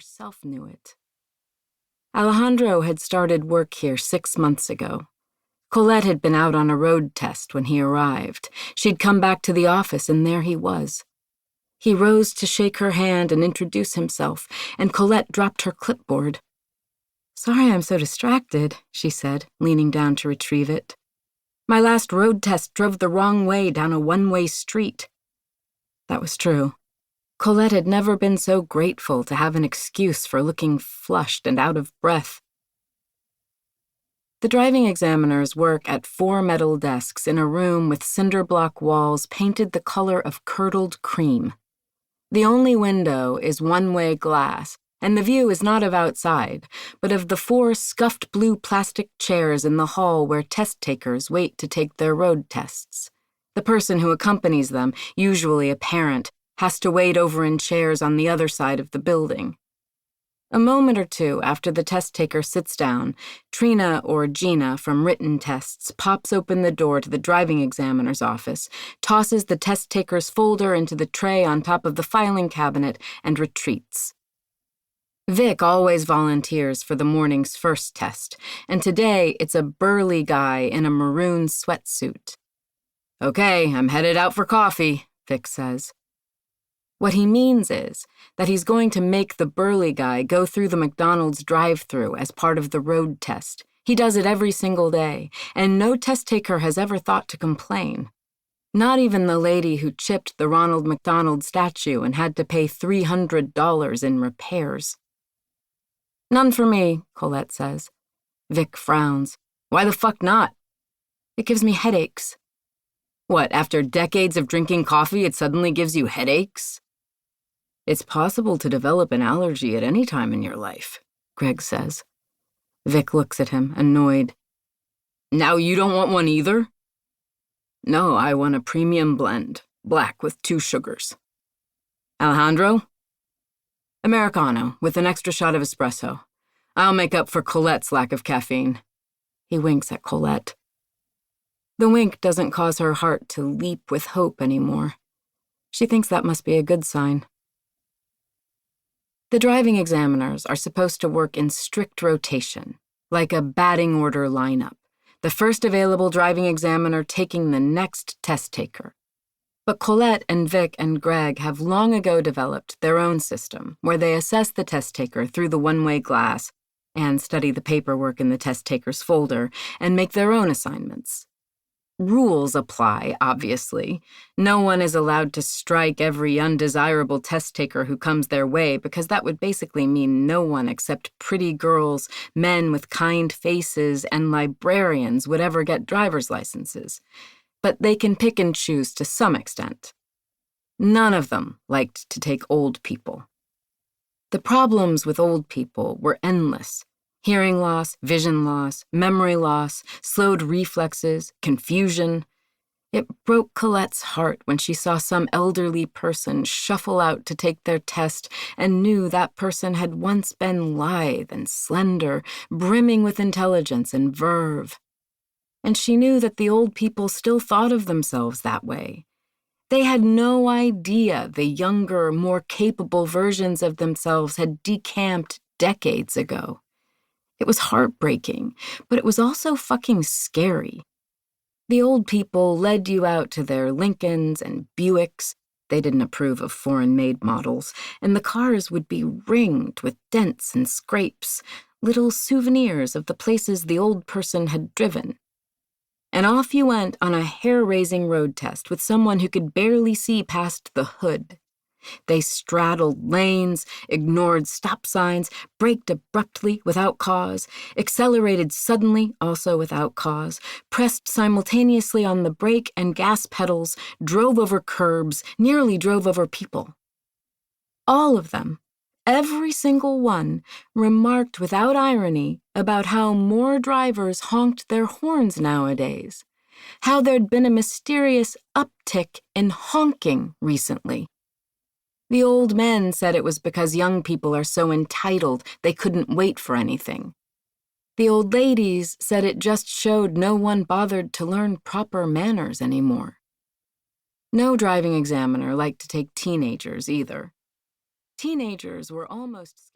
herself knew it. Alejandro had started work here 6 months ago. Colette had been out on a road test when he arrived. She'd come back to the office, and there he was. He rose to shake her hand and introduce himself, and Colette dropped her clipboard. "Sorry I'm so distracted," she said, leaning down to retrieve it. "My last road test drove the wrong way down a one-way street." That was true. Colette had never been so grateful to have an excuse for looking flushed and out of breath. The driving examiners work at 4 metal desks in a room with cinder block walls painted the color of curdled cream. The only window is one-way glass, and the view is not of outside, but of the 4 scuffed blue plastic chairs in the hall where test takers wait to take their road tests. The person who accompanies them, usually a parent, has to wait over in chairs on the other side of the building. A moment or two after the test taker sits down, Trina or Gina from written tests pops open the door to the driving examiner's office, tosses the test taker's folder into the tray on top of the filing cabinet, and retreats. Vic always volunteers for the morning's first test, and today it's a burly guy in a maroon sweatsuit. "Okay, I'm headed out for coffee," Vic says. What he means is that he's going to make the burly guy go through the McDonald's drive-thru as part of the road test. He does it every single day, and no test taker has ever thought to complain. Not even the lady who chipped the Ronald McDonald statue and had to pay $300 in repairs. "None for me," Colette says. Vic frowns. "Why the fuck not?" "It gives me headaches." "What, after decades of drinking coffee, it suddenly gives you headaches?" "It's possible to develop an allergy at any time in your life," Greg says. Vic looks at him, annoyed. "Now you don't want one either?" "No, I want a premium blend, black with 2 sugars. "Alejandro?" "Americano, with an extra shot of espresso. I'll make up for Colette's lack of caffeine." He winks at Colette. The wink doesn't cause her heart to leap with hope anymore. She thinks that must be a good sign. The driving examiners are supposed to work in strict rotation, like a batting order lineup, the first available driving examiner taking the next test taker. But Colette and Vic and Greg have long ago developed their own system where they assess the test taker through the one-way glass and study the paperwork in the test taker's folder and make their own assignments. Rules apply, obviously. No one is allowed to strike every undesirable test taker who comes their way because that would basically mean no one except pretty girls, men with kind faces, and librarians would ever get driver's licenses. But they can pick and choose to some extent. None of them liked to take old people. The problems with old people were endless. Hearing loss, vision loss, memory loss, slowed reflexes, confusion. It broke Colette's heart when she saw some elderly person shuffle out to take their test and knew that person had once been lithe and slender, brimming with intelligence and verve. And she knew that the old people still thought of themselves that way. They had no idea the younger, more capable versions of themselves had decamped decades ago. It was heartbreaking, but it was also fucking scary. The old people led you out to their Lincolns and Buicks. They didn't approve of foreign-made models, and the cars would be ringed with dents and scrapes, little souvenirs of the places the old person had driven. And off you went on a hair-raising road test with someone who could barely see past the hood. They straddled lanes, ignored stop signs, braked abruptly without cause, accelerated suddenly, also without cause, pressed simultaneously on the brake and gas pedals, drove over curbs, nearly drove over people. All of them, every single one, remarked without irony about how more drivers honked their horns nowadays, how there'd been a mysterious uptick in honking recently. The old men said it was because young people are so entitled they couldn't wait for anything. The old ladies said it just showed no one bothered to learn proper manners anymore. No driving examiner liked to take teenagers either. Teenagers were almost scared.